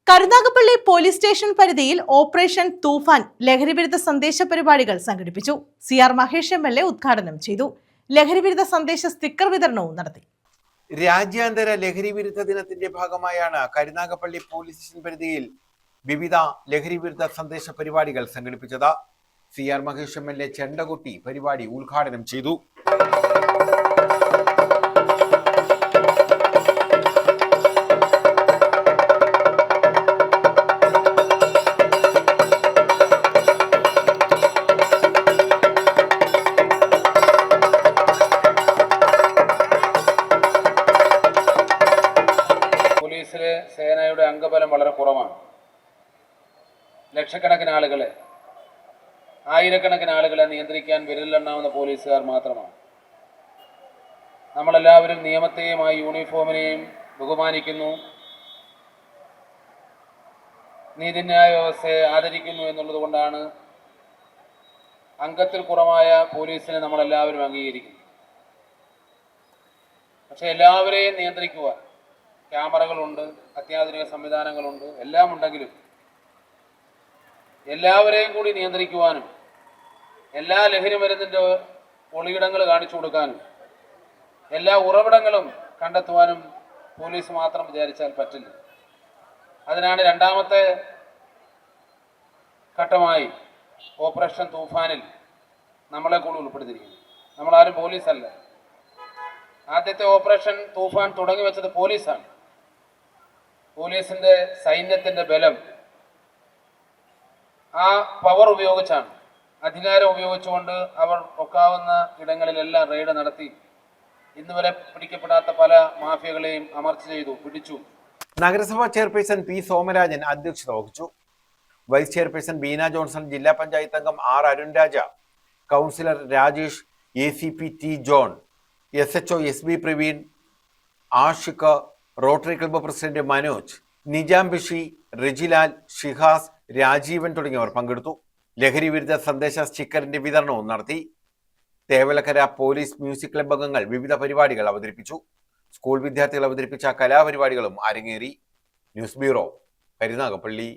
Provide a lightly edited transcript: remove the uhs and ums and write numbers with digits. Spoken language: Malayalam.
കരുനാഗപ്പള്ളി പോലീസ് സ്റ്റേഷൻ പരിധിയിൽ ഓപ്പറേഷൻ തൂഫാൻ ലഹരിവിരുദ്ധ സന്ദേശ പരിപാടികൾ സംഘടിപ്പിച്ചു. CR മഹേഷ് MLA ഉദ്ഘാടനം ചെയ്തു. ലഹരിവിരുദ്ധ സന്ദേശ സ്റ്റിക്കർ വിതരണവും നടത്തി. രാജ്യാന്തര ലഹരിവിരുദ്ധ ദിനത്തിന്റെ ഭാഗമായാണ് കരുനാഗപ്പള്ളി പോലീസ് സ്റ്റേഷൻ പരിധിയിൽ വിവിധ ലഹരിവിരുദ്ധ സന്ദേശ പരിപാടികൾ സംഘടിപ്പിച്ചത്. CR മഹേഷ് MLA ചെണ്ടകൊട്ടി പരിപാടി ഉദ്ഘാടനം ചെയ്തു. പോലീസിലെ സേനയുടെ അംഗബലം വളരെ കുറവാണ്. ലക്ഷക്കണക്കിന് ആളുകളെ, ആയിരക്കണക്കിന് ആളുകളെ നിയന്ത്രിക്കാൻ വിരലിലെണ്ണാവുന്ന പോലീസുകാർ മാത്രമാണ്. നമ്മളെല്ലാവരും നിയമത്തെയും ആ യൂണിഫോമിനെയും ബഹുമാനിക്കുന്നു, നീതിന്യായ വ്യവസ്ഥയെ ആദരിക്കുന്നു എന്നുള്ളത് കൊണ്ടാണ് അംഗത്തിൽ കുറവായ പോലീസിനെ നമ്മളെല്ലാവരും അംഗീകരിക്കുന്നു. പക്ഷെ എല്ലാവരെയും നിയന്ത്രിക്കുവാൻ ക്യാമറകളുണ്ട്, അത്യാധുനിക സംവിധാനങ്ങളുണ്ട്, എല്ലാം ഉണ്ടെങ്കിലും എല്ലാവരെയും കൂടി നിയന്ത്രിക്കുവാനും എല്ലാ ലഹരി മരുന്നിൻ്റെ ഒളിയിടങ്ങൾ കാണിച്ചു കൊടുക്കാനും എല്ലാ ഉറവിടങ്ങളും കണ്ടെത്തുവാനും പോലീസ് മാത്രം വിചാരിച്ചാൽ പറ്റില്ല. അതിനാണ് രണ്ടാമത്തെ ഘട്ടമായി ഓപ്പറേഷൻ തൂഫാനിൽ നമ്മളെ കൂടി ഉൾപ്പെടുത്തിയിരിക്കുന്നത്. നമ്മളാരും പോലീസല്ല. ആദ്യത്തെ ഓപ്പറേഷൻ തൂഫാൻ തുടങ്ങി വെച്ചത് പോലീസാണ്. പോലീസിന്റെ സൈന്യത്തിന്റെ ബലം, ആ പവർ ഉപയോഗിച്ചാണ്, അധികാരം ഉപയോഗിച്ചുകൊണ്ട് അവർ ഒക്കാവുന്ന ഇടങ്ങളിലെല്ലാം റെയ്ഡ് നടത്തി ഇന്നുവരെ പിടിക്കപ്പെടാത്ത പല മാഫിയകളെയും അമർച്ച ചെയ്തു, പിടിച്ചു. നഗരസഭാ ചെയർപേഴ്സൺ P. സോമരാജൻ അധ്യക്ഷത വഹിച്ചു. വൈസ് ചെയർപേഴ്സൺ ബീന ജോൺസൺ, ജില്ലാ പഞ്ചായത്ത് അംഗം R. Arunraja, councillor Rajesh, ACP T. John, SHO SB Praveen, Ashiq, rotary club president Manoj, Nijam Bashi, Rejilal, Shihas, Rajeevan തുടങ്ങിയവർ പങ്കെടുത്തു. ലഹരി വിരുദ്ധ സന്ദേശ സ്റ്റിക്കറിന്റെ വിതരണവും നടത്തി. തേവലക്കര പോലീസ് മ്യൂസിക് ക്ലബ്ബ് അംഗങ്ങൾ വിവിധ പരിപാടികൾ അവതരിപ്പിച്ചു. സ്കൂൾ വിദ്യാർത്ഥികൾ അവതരിപ്പിച്ച കലാപരിപാടികളും അരങ്ങേറി. News bureau, Karunagappally.